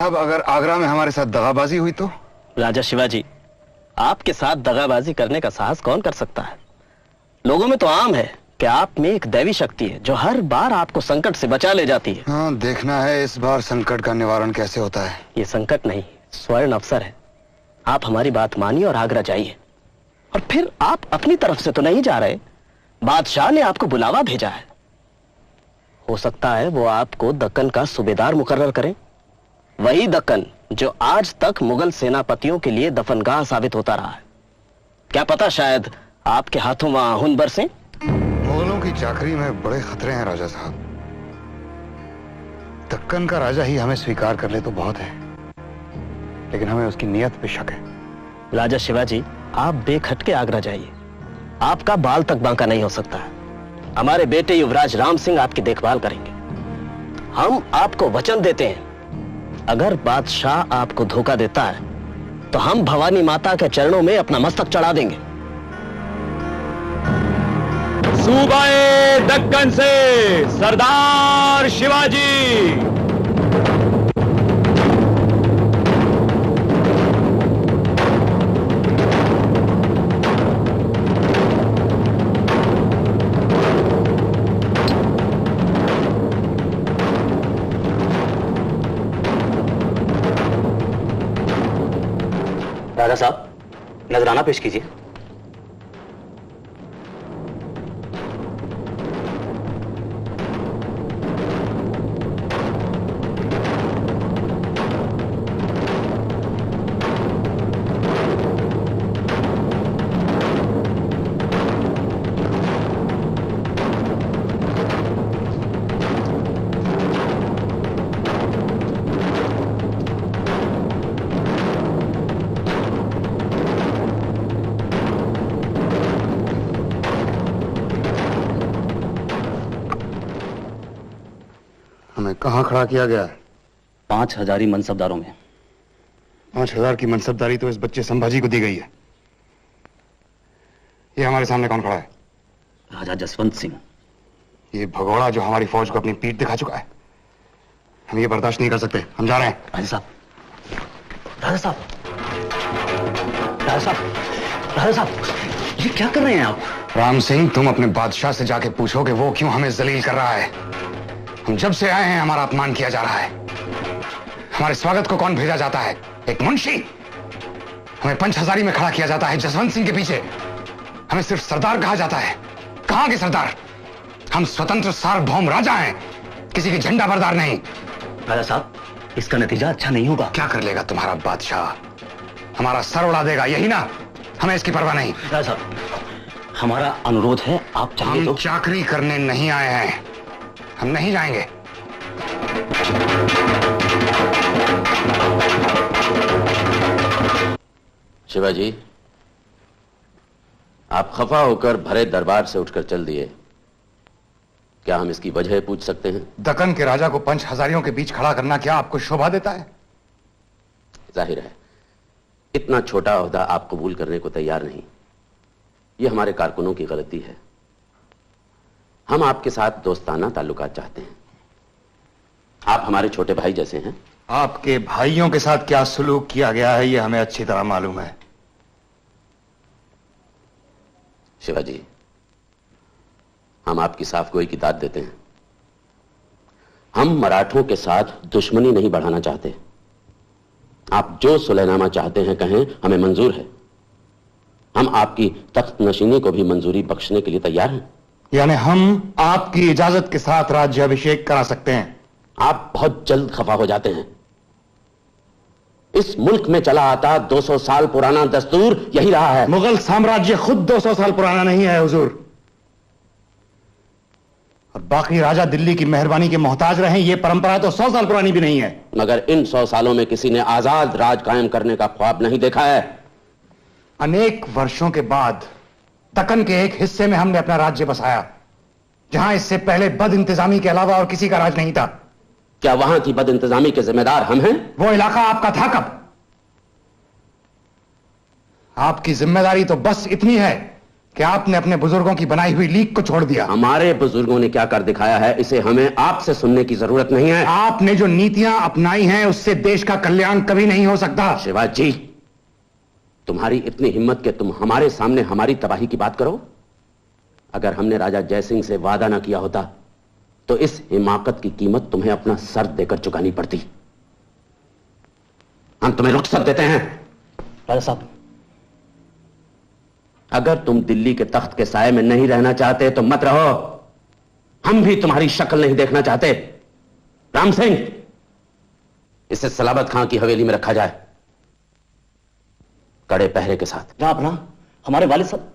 अब अगर आगरा में हमारे साथ दगाबाजी हुई तो? राजा शिवाजी, आपके साथ दगाबाजी करने का साहस कौन कर सकता है? लोगों में तो आम है कि आप में एक दैवी शक्ति है जो हर बार आपको संकट से बचा ले जाती है। हाँ, देखना है इस बार संकट का निवारण कैसे होता है। ये संकट नहीं, स्वर्ण अवसर है। आप हमारी बात मानिए और आगरा जाइए। और फिर आप अपनी तरफ से तो नहीं जा रहे, बादशाह ने आपको बुलावा भेजा है। हो सकता है वो आपको दक्कन का सूबेदार मुकर्रर करें, वही दक्कन जो आज तक मुगल सेनापतियों के लिए दफनगाह साबित होता रहा है। क्या पता शायद आपके हाथों वहां हुन बरसें। मुगलों की चाकरी में बड़े खतरे हैं राजा साहब। दक्कन का राजा ही हमें स्वीकार कर ले तो बहुत है, लेकिन हमें उसकी नियत पे शक है। राजा शिवाजी, आप बेखटके आगरा जाइए। आपका बाल तक बांका नहीं हो सकता है। हमारे बेटे युवराज राम सिंह आपकी देखभाल करेंगे। हम आपको वचन देते हैं, अगर बादशाह आपको धोखा देता है तो हम भवानी माता के चरणों में अपना मस्तक चढ़ा देंगे। सूबाए दक्कन से सरदार शिवाजी। राजा साहब, नजराना पेश कीजिए। हमें कहां खड़ा किया गया है? 5000 मनसबदारों में। 5000 की मनसबदारी तो इस बच्चे संभाजी को दी गई है। ये हमारे सामने कौन खड़ा है? राजा जसवंत सिंह। ये भगोड़ा जो हमारी फौज को अपनी पीठ दिखा चुका है। हम ये बर्दाश्त नहीं कर सकते। हम जा रहे हैं। राजा साहब, राजा साहब, राजा साहब, राजा साहब, ये क्या कर रहे हैं आप? राम सिंह, तुम अपने बादशाह से जाके पूछो कि वो क्यों हमें जलील कर रहा है। हम जब से आए हैं हमारा अपमान किया जा रहा है। हमारे स्वागत को कौन भेजा जाता है? एक मुंशी। हमें पंच हजारी में खड़ा किया जाता है जसवंत सिंह के पीछे। हमें सिर्फ सरदार कहा जाता है। कहां के सरदार? हम स्वतंत्र सार्वभौम राजा हैं, किसी के झंडा बरदार नहीं। राजा साहब, इसका नतीजा अच्छा नहीं होगा। क्या कर लेगा तुम्हारा बादशाह? हमारा सर उड़ा देगा, यही ना? हमें इसकी परवाह नहीं। राजा साहब, हमारा अनुरोध है, आप चाहिए तो। हम चाकरी करने नहीं आए हैं। हम नहीं जाएंगे। शिवाजी, आप खफा होकर भरे दरबार से उठकर चल दिए। क्या हम इसकी वजह पूछ सकते हैं? दक्कन के राजा को पंच हजारियों के बीच खड़ा करना क्या आपको शोभा देता है? जाहिर है इतना छोटा ओहदा आप कबूल करने को तैयार नहीं। यह हमारे कारकुनों की गलती है। हम आपके साथ दोस्ताना ताल्लुकात चाहते हैं। आप हमारे छोटे भाई जैसे हैं। आपके भाइयों के साथ क्या सलूक किया गया है यह हमें अच्छी तरह मालूम है। शिवाजी, हम आपकी साफगोई की दाद देते हैं। हम मराठों के साथ दुश्मनी नहीं बढ़ाना चाहते। आप जो सुलहनामा चाहते हैं कहें, हमें मंजूर है। हम आपकी तख्त नशीनी को भी मंजूरी बख्शने के लिए तैयार हैं। यानी हम आपकी इजाजत के साथ राज्याभिषेक करा सकते हैं। आप बहुत जल्द खफा हो जाते हैं। इस मुल्क में चला आता 200 साल पुराना दस्तूर यही रहा है। मुगल साम्राज्य खुद 200 साल पुराना नहीं है हुजूर। और बाकी राजा दिल्ली की मेहरबानी के मोहताज रहे, यह परंपरा तो 100 साल पुरानी भी नहीं है। मगर इन 100 सालों में किसी ने आजाद राज कायम करने का ख्वाब नहीं देखा है। अनेक वर्षों के बाद दक्कन के एक हिस्से में हमने अपना राज्य बसाया, जहां इससे पहले बद इंतजामी के अलावा और किसी का राज नहीं था। क्या वहां की बद इंतजामी के जिम्मेदार हम हैं? वो इलाका आपका था कब? आपकी जिम्मेदारी तो बस इतनी है कि आपने अपने बुजुर्गों की बनाई हुई लीक को छोड़ दिया। हमारे बुजुर्गों ने क्या कर दिखाया है, इसे हमें आपसे सुनने की जरूरत नहीं है। आपने जो नीतियां अपनाई हैं उससे देश का कल्याण कभी नहीं हो सकता। शिवाजी, तुम्हारी इतनी हिम्मत कि तुम हमारे सामने हमारी तबाही की बात करो। अगर हमने राजा जयसिंह से वादा ना किया होता तो इस हिमाकत की कीमत तुम्हें अपना सर देकर चुकानी पड़ती। हम तुम्हें रुखसत देते हैं। राजा साहब, अगर तुम दिल्ली के तख्त के साए में नहीं रहना चाहते तो मत रहो। हम भी तुम्हारी शक्ल नहीं देखना चाहते। राम सिंह, इसे सलाबत खां की हवेली में रखा जाए, कड़े पहरे के साथ। जनाब ना, हमारे वालिद साहब